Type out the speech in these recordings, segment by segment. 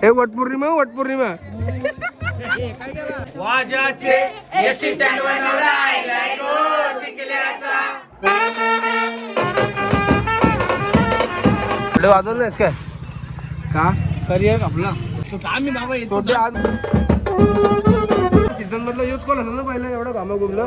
हे Vat Purnima Vat Purnima वाजाचे ST stand वर नवरा आलाय गो चिखल्याचा. वाजवलं नाहीस काय का करिअर आपला आम्ही बाबा येतो सीझन मधला यूज कोण होता ना पहिला एवढं कामं गुमलं.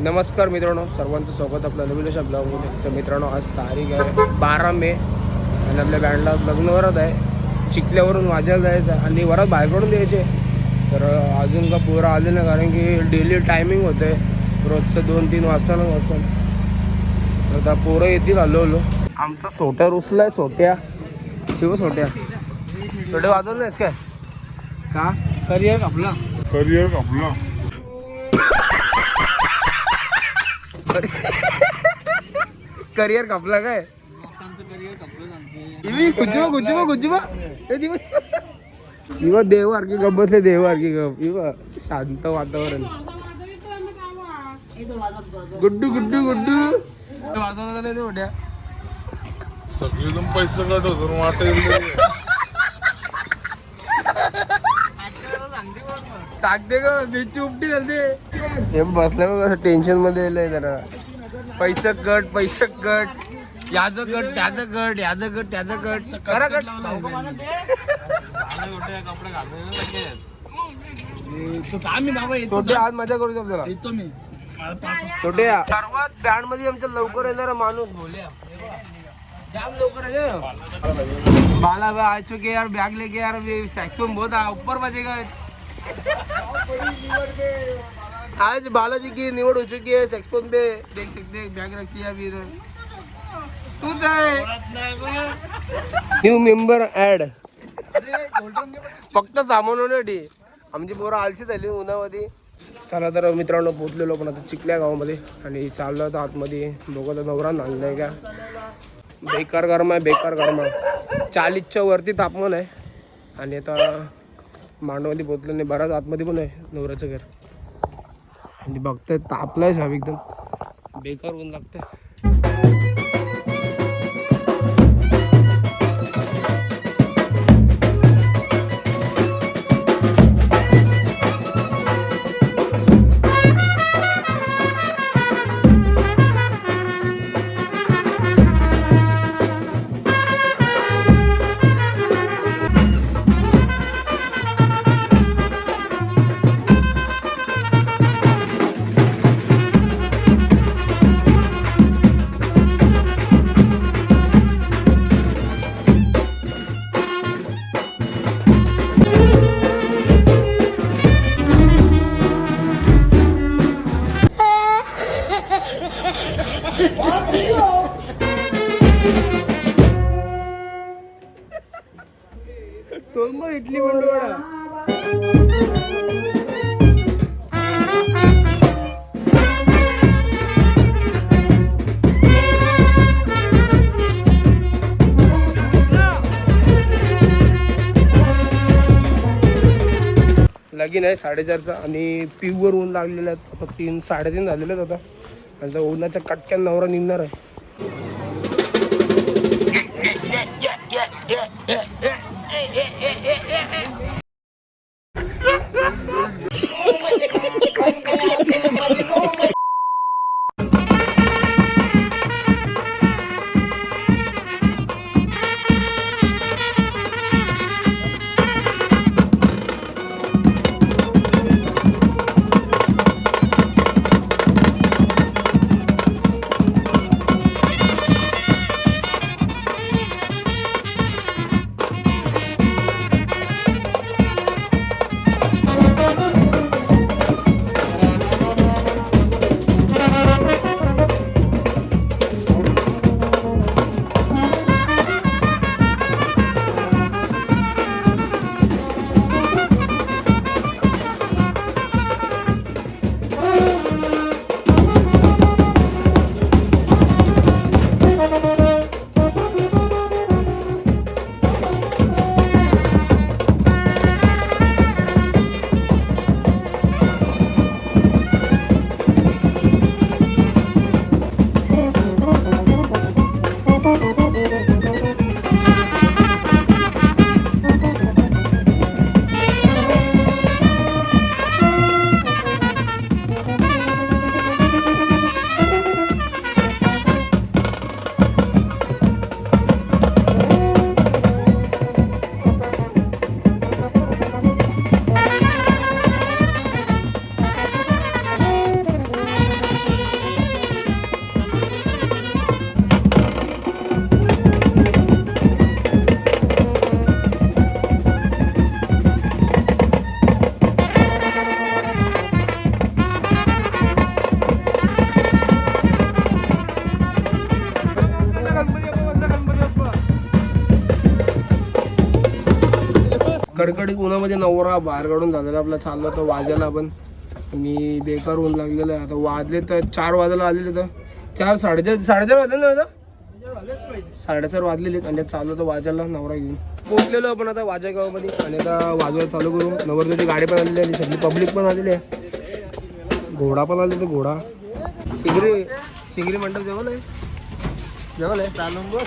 नमस्कार मित्रांनो, सर्वांचं स्वागत आपल्या नवीन अशा ब्लॉगमध्ये. तर मित्रांनो, आज तारीख आहे 12 मे आणि आपल्या बँडला लग्न वरात आहे. चिखल्यावरून वाजायला जायचं आहे आणि वरात बाहेर काढून द्यायचे. तर अजून का पोरं आले नाही, कारण की डेली टायमिंग होतं आहे रोजचं 2-3 वाजतानाच वाजता. तर आता पोरं येतील हळूहळू. आमचा सोट्या रुसला आहे. सोट्या किंवा सोट्या वाजवलं नाहीस काय का करिअर आपला करिअर कापला काय लोकांचं करिअर कपडे गुज्जुबा इवा देवारखी गप बसले. देवारखी गप इवा शांत वातावरण. गुड्डू वाजवला नाही मोठ्या सगळेजण पैसे काढतो वाटेल सांगते ग बेची उपटी घालते. हे बसल्या मग असं टेन्शन मध्ये येलंय जरा. पैसे गट याचं गट त्याचं गट त्याचं गट करा गट. आम्ही बाबा येतो छोटे आज मजा करू आपल्याला. येतो मी छोटे सर्वात बँड मध्ये आमच्या लवकर येणारा माणूस बोलूया. जाम लवकर है बाला भाई आ चुके यार. बैग लेके यार सैक्सोफोन बहुत ऊपर बजेगा. आज बालाजी की निवड हो चुकी है सैक्सोफोन पे. देख सकते हैं बैग रखी है अभी इधर. तूच आहे न्यू मेंबर ऍड. फक्त सामानासाठी आमची पोरं आलशी झाली उन्हामध्ये. चला तर मित्रांनो, पोचलेलो पण आता चिखल्या गावामध्ये आणि चाललो होतं आतमध्ये. बघा नवरा नांगलाय का. बेकार गरम आहे 40च्या वरती तापमान आहे. आणि आता मांडवमध्ये पोचलं नाही. बराच आतमध्ये पण आहे नवऱ्याचं घर. आणि बघताय तापलाय साहेब एकदम बेकार ऊन लागतंय. इडली मंडवडा लगीन आहे 4:30चा आणि पिऊवर ऊन लागलेलं आहे. आता 3-3:30 झालेलं आहेत आता. आणि उन्हाच्या कटक्यान नवरा निघणार आहे. कडकडीत उन्हामध्ये नवरा बाहेर काढून झालेला आपला चालला तो वाजायला आपण आणि बेकार ऊन लागलेलं आहे. आता वाजले तर 4 वाजायला आलेले तर 4 साडेचार वाजले ना आता 4:30 वाजलेले आणि चाललो तो वाजायला नवरा घेऊन पोहोचलेलो आपण आता वाजा गावामध्ये आणि आता वाजवायला चालू करू. नवरदेवची गाडी पण आलेली आहे, सगळी पब्लिक पण आलेली आहे, घोडा पण आलेला घोडा. शिंगरी मंडप जवळ आहे चालून बघ.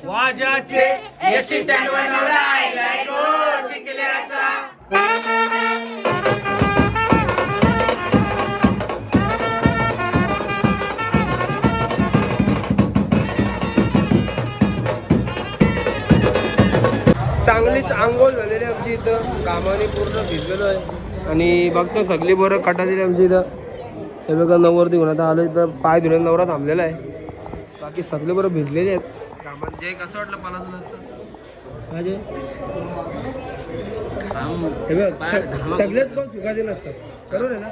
वाजाचे एसटी स्टँड वर नवरा आलाय गो चिखल्याचा. चांगलीच आंघोळ झालेली आमची इथं, कामाने पूर्ण भिजलेलो आहे आणि बघतो सगळी बरं कटा दिली आमची इथं. हे बघा नवरती घेऊन आता आलो इथं, पाय धुण्यात नवरा थांबलेला आहे, बाकी सगळे बरं भिजलेले आहेत. कामात जे कसं वाटलं मला तुला अजय? हे बघ सगळेच कोण सुखाचे नसतात, बरोबर आहे ना?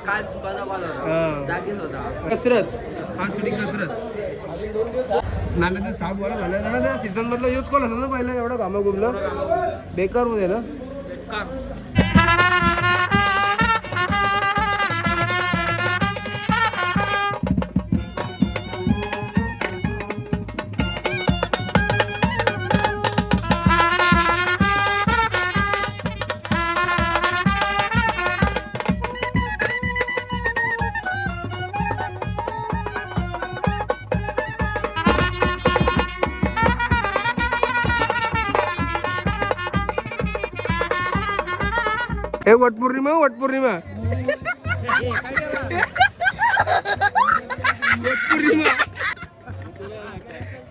काल सुखाचा कॉल हा. जागीच होता. कसरत हा थोडी कसरत नाना ते साप वाला झालं ना त्या सीझन मधला यूज कोण होता ना पहिला एवढं कामं गुमलं बेकार मध्ये ना. हे वटपौर्णिमा वटपौर्णिमा वटपौर्णिमा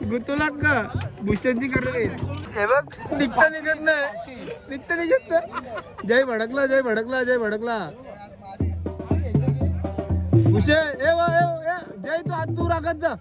गुतोलात का भूषणची करणे. हे बघ निघता निघत नाही. जय भडकला जय भडकला जय भडकला भूषण ए वा जय तू हात तू राखत जा.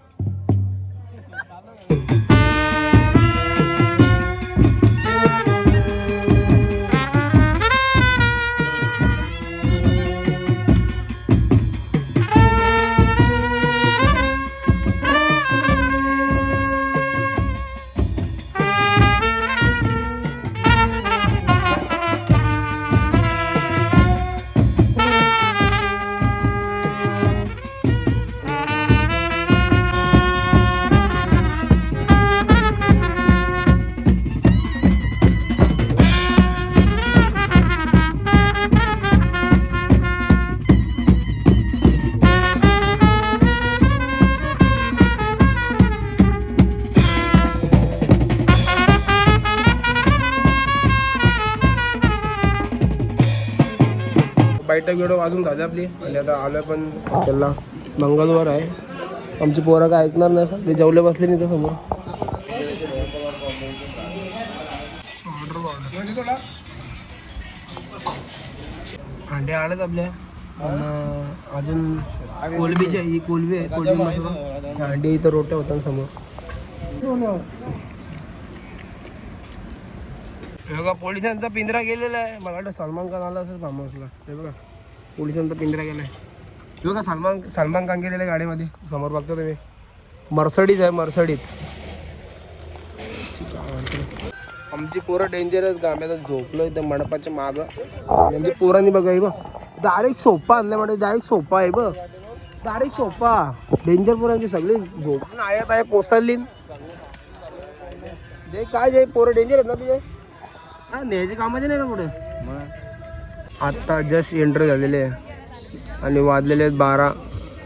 बैठक बिठक वाजून झाली आपली आणि आता आलोय पण त्याला मंगळवार आहे. आमची पोरं काय ऐकणार नाही सर, ते जेवले बसले नाही तर समोर. अंडे आलेत आपल्या अजून कोलबीची ही कोलबी आहे, कोलबी मसाला अंडे इथं रोट्या होत्या समोर. हे बघा पोलिसांचा पिंजरा गेलेला आहे. मला वाटतं सलमान खान आला असेल फार्म हाऊसला. हे बघा पोलिसांचा पिंजरा गेलाय. हे बघा सलमान खान गेलेलं गाडीमध्ये समोर बघता तुम्ही. मर्सडीज आहे मर्सडीज. आमची पोरं डेंजर आहेत. आम्ही आता झोपलो इथं मंडपाच्या मागं. म्हणजे पोरांनी बघा हे बघ डायरेक्ट सोफा आणला म्हणजे डायरेक्ट सोफा आहे बघ, डायरेक्ट सोफा. डेंजर पोरांची सगळी झोपून आयात आहे कोसळली. जे काय जे पोरं डेंजर आहेत ना तुझे, हा न्यायचे कामाचे नाही ना पुढे. आत्ता जस्ट एंटर झालेले आहे आणि वाजलेले आहेत 12.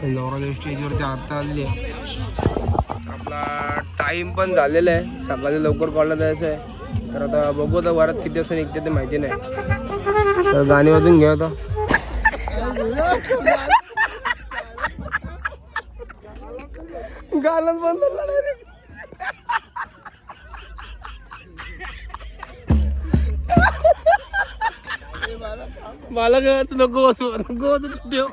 नवरा स्टेजवरती आत्ता आलेली आहे. आपला टाईम पण झालेला आहे, सकाळी लवकर कॉलला जायचं आहे. तर आता बघू आता वरात किती वाजता निघते ते माहिती नाही. तर गाणी वाजून घ्या आता. गाणंच बंद झालं. मला कळत नको नको ठेव.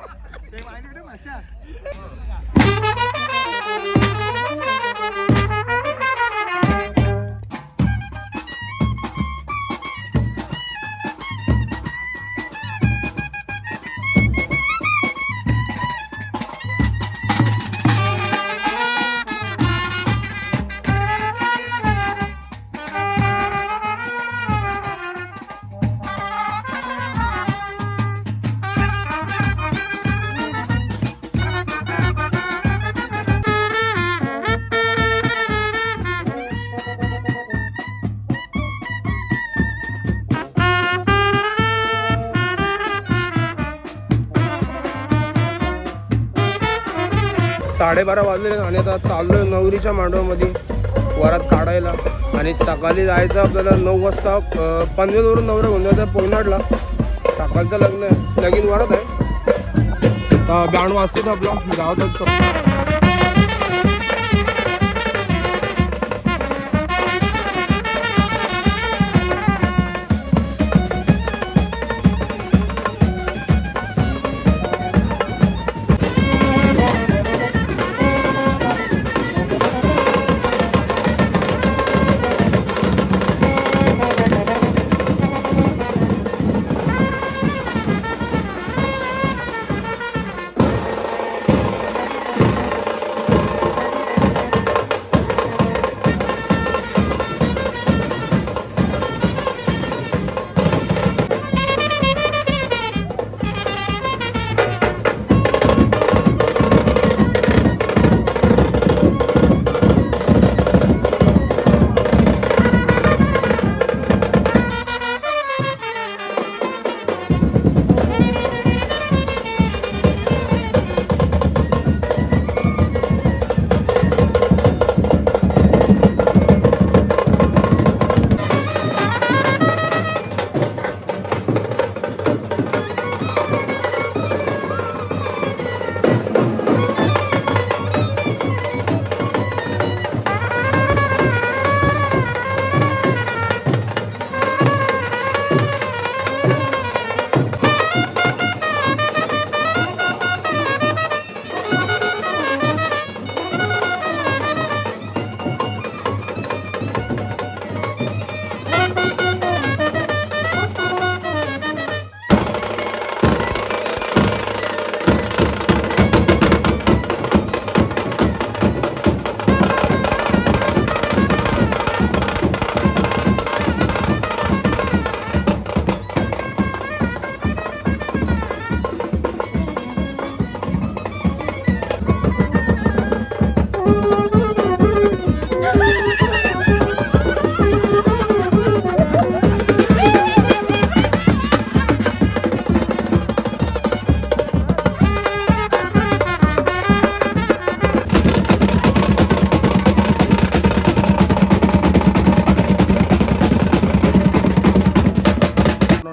साडेबारा वाजले आणि आता चाललोय नवरीच्या मांडवामध्ये वरात काढायला. आणि सकाळी जायचं आपल्याला 9 वाजता. पनवेलवरून नवरा घेऊन जायचं पोनाडला. सकाळचं लगीन वरात आहे. बँड वाजते आपला गावात.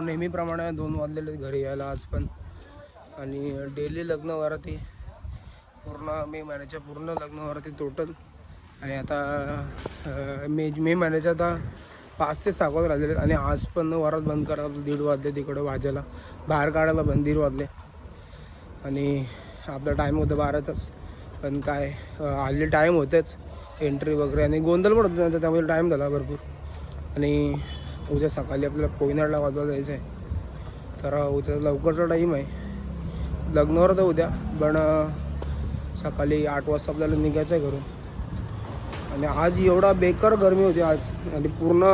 नेहमीप्रमाणे 2 वाजलेले घरी यायला आज पण. आणि डेली लग्न वराती पूर्ण मे महिन्याच्या पूर्ण लग्न वराती टोटल. आणि आता मे महिन्याच्या आता 5 ते 6 वाजता राहिलेले आणि आज पण वरात बंद करायला 1:30 वाजले, तिकडं वाजायला बाहेर काढायला पण 1:30 वाजले. आणि आपला टाईम होता 12चाच, पण काय हल्ली टाईम होतेच एंट्री वगैरे आणि गोंधळ पण होतं त्यांचा, त्यामुळे टाईम झाला भरपूर. आणि उद्या सकाळी आपल्याला कोयनाडला वाजवायला जायचं आहे, तर उद्या लवकरचा टाईम आहे. लग्नावर तर उद्या, पण सकाळी 8 वाजता आपल्याला निघायचं आहे घरून. आणि आज एवढा बेकार गरमी होती आज, आणि पूर्ण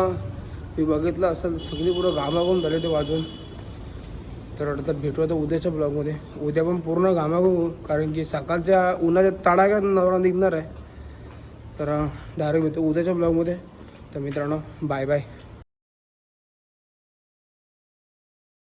मी बघितलं असेल सगळी पुरं घामाघूम झाले ते वाजून. तर आता भेटू आता उद्याच्या ब्लॉगमध्ये. उद्या पण पूर्ण घामाघूम, कारण की सकाळच्या उन्हाच्या तडाख्यात नवरा निघणार आहे. तर डायरेक्ट भेटू उद्याच्या ब्लॉगमध्ये. तर मित्रांनो, बाय बाय.